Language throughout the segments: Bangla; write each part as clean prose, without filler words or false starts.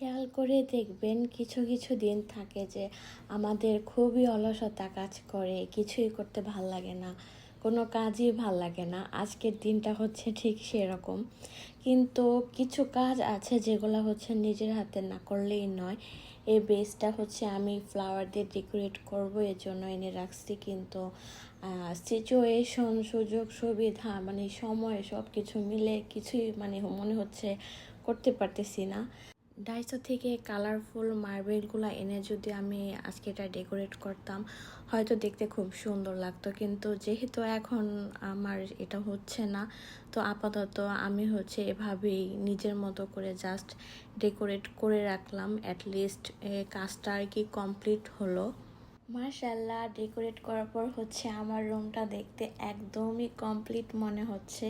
খেয়াল করে দেখবেন কিছু কিছু দিন থাকে যে আমাদের খুবই অলসতা কাজ করে, কিছুই করতে ভাল লাগে না, কোনো কাজই ভাল লাগে না। আজকের দিনটা হচ্ছে ঠিক সেরকম। কিন্তু কিছু কাজ আছে যেগুলো হচ্ছে নিজের হাতে না করলেই নয়। এই বেসটা হচ্ছে আমি ফ্লাওয়ার দিয়ে ডেকোরেট করব, এর জন্য এনে রাখছি। কিন্তু সিচুয়েশন, সুযোগ সুবিধা মানে সময় সব কিছু মিলে কিছুই মানে মনে হচ্ছে করতে পারতেছি না। ডাইসো থেকে কালারফুল মার্বেলগুলো এনে যদি আমি আজকে এটা ডেকোরেট করতাম, হয়তো দেখতে খুব সুন্দর লাগতো। কিন্তু যেহেতু এখন আমার এটা হচ্ছে না, তো আপাতত আমি হচ্ছে এভাবেই নিজের মতো করে জাস্ট ডেকোরেট করে রাখলাম। অ্যাটলিস্ট কাজটা আর কি কমপ্লিট হলো। মাশাআল্লাহ, ডেকোরেট করার পর হচ্ছে আমার রুমটা দেখতে একদমই কমপ্লিট মনে হচ্ছে।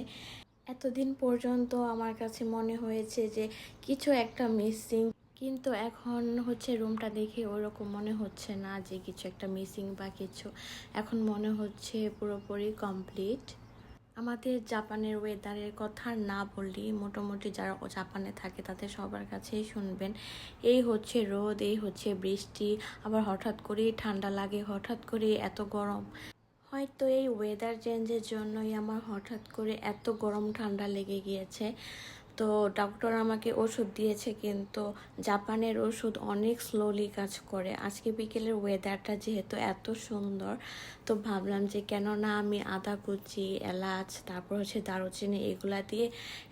এতদিন পর্যন্ত আমার কাছে মনে হয়েছে যে কিছু একটা মিসিং, কিন্তু এখন হচ্ছে রুমটা দেখে ওরকম মনে হচ্ছে না যে কিছু একটা মিসিং বা কিছু। এখন মনে হচ্ছে পুরোপুরি কমপ্লিট। আমাদের জাপানের ওয়েদারের কথা না বললি, মোটামুটি যারা জাপানে থাকে তাদের সবার কাছেই শুনবেন, এই হচ্ছে রোদ, এই হচ্ছে বৃষ্টি, আবার হঠাৎ করেই ঠান্ডা লাগে, হঠাৎ করে এত গরম। হয়তো এই ওয়েদার চেঞ্জের জন্যই আমার হঠাৎ করে এত গরম ঠান্ডা লেগে গিয়েছে। তো ডক্টর আমাকে ওষুধ দিয়েছে, কিন্তু জাপানের ওষুধ অনেক স্লোলি কাজ করে। আজকে বিকেলের ওয়েদারটা যেহেতু এত সুন্দর, তো ভাবলাম যে কেন না আমি আদা কুচি, এলাচ, তারপর হচ্ছে দারুচিনি এগুলা দিয়ে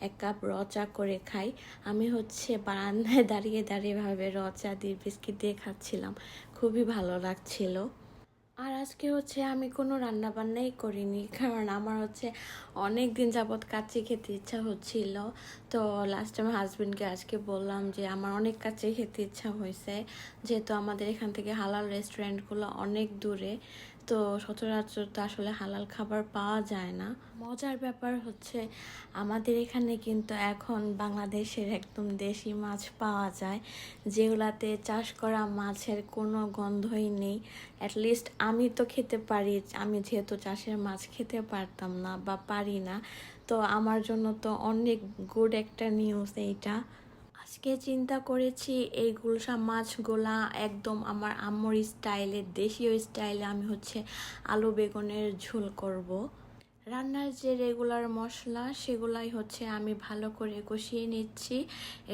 এক কাপ র চা করে খাই। আমি হচ্ছে বারান্দায় দাঁড়িয়ে দাঁড়িয়ে ভাবে র চা দিয়ে বিস্কিট দিয়ে খাচ্ছিলাম, খুবই ভালো লাগছিল। আর আজকে হচ্ছে আমি কোনো রান্না বান্নাই করিনি, কারণ আমার হচ্ছে অনেক দিন যাবৎ কাচ্চি খেতে ইচ্ছা হচ্ছিল। তো লাস্ট আমার হাজবেন্ডকে আজকে বললাম যে আমার অনেক কাচ্চি খেতে ইচ্ছা হয়েছে, যেহেতু আমাদের এখান থেকে হালাল রেস্টুরেন্টগুলো অনেক দূরে, তো সচরাচর তো আসলে হালাল খাবার পাওয়া যায় না। মজার ব্যাপার হচ্ছে আমাদের এখানে কিন্তু এখন বাংলাদেশের একদম দেশি মাছ পাওয়া যায়, যেগুলাতে চাষ করা মাছের কোনো গন্ধই নেই। অ্যাটলিস্ট আমি তো খেতে পারি, আমি যেহেতু চাষের মাছ খেতে পারতাম না বা পারি না, তো আমার জন্য তো অনেক গুড একটা নিউজ এইটা। আজকে চিন্তা করেছি এই গুলশা মাছগুলা একদম আমার আম্মুর স্টাইলে, দেশীয় স্টাইলে আমি হচ্ছে আলু বেগুনের ঝোল করব। রান্নার যে রেগুলার মশলা সেগুলাই হচ্ছে আমি ভালো করে কষিয়ে নিচ্ছি,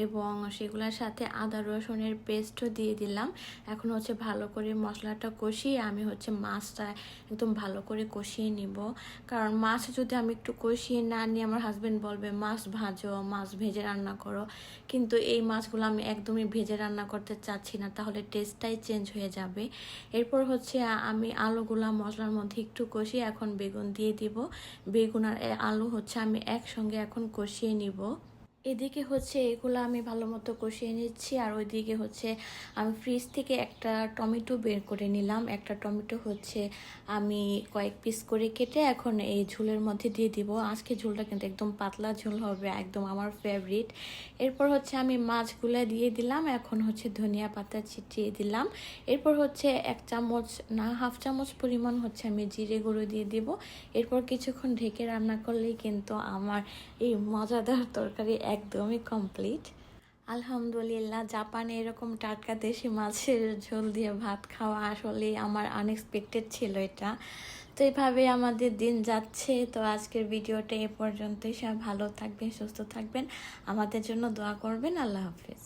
এবং সেগুলোর সাথে আদা রসুনের পেস্টও দিয়ে দিলাম। এখন হচ্ছে ভালো করে মশলাটা কষিয়ে আমি হচ্ছে মাছটা একদম ভালো করে কষিয়ে নিব। কারণ মাছ যদি আমি একটু কষিয়ে না নিই, আমার হাজবেন্ড বলবে মাছ ভাজো, মাছ ভেজে রান্না করো। কিন্তু এই মাছগুলো আমি একদমই ভেজে রান্না করতে চাচ্ছি না, তাহলে টেস্টটাই চেঞ্জ হয়ে যাবে। এরপর হচ্ছে আমি আলুগুলা মশলার মধ্যে একটু কষিয়ে এখন বেগুন দিয়ে দিব। বেগুন আর আলু হচ্ছে আমি একসঙ্গে এখন কষিয়ে নিব। এদিকে হচ্ছে এগুলো আমি ভালো মতো কষিয়ে নিচ্ছি, আর ওইদিকে হচ্ছে আমি ফ্রিজ থেকে একটা টমেটো বের করে নিলাম। একটা টমেটো হচ্ছে আমি কয়েক পিস করে কেটে এখন এই ঝোলের মধ্যে দিয়ে দিব। আজকে ঝোলটা কিন্তু একদম পাতলা ঝোল হবে, একদম আমার ফেভারিট। এরপর হচ্ছে আমি মাছগুলো দিয়ে দিলাম, এখন হচ্ছে ধনিয়া পাতা ছিটিয়ে দিলাম। এরপর হচ্ছে 1 চামচ না 1/2 চামচ পরিমাণ হচ্ছে আমি জিরে গুঁড়ো দিয়ে দিব। এরপর কিছুক্ষণ ঢেকে রান্না করলেই কিন্তু আমার এই মজাদার তরকারি একদমই কমপ্লিট। আলহামদুলিল্লাহ, জাপানে এরকম টাটকা দেশি মাছের ঝোল দিয়ে ভাত খাওয়া আসলে আমার আনএক্সপেক্টেড ছিল এটা। তো এইভাবে আমাদের দিন যাচ্ছে। তো আজকের ভিডিওটা এ পর্যন্তই। সব ভালো থাকবেন, সুস্থ থাকবেন, আমাদের জন্য দোয়া করবেন। আল্লাহ হাফেজ।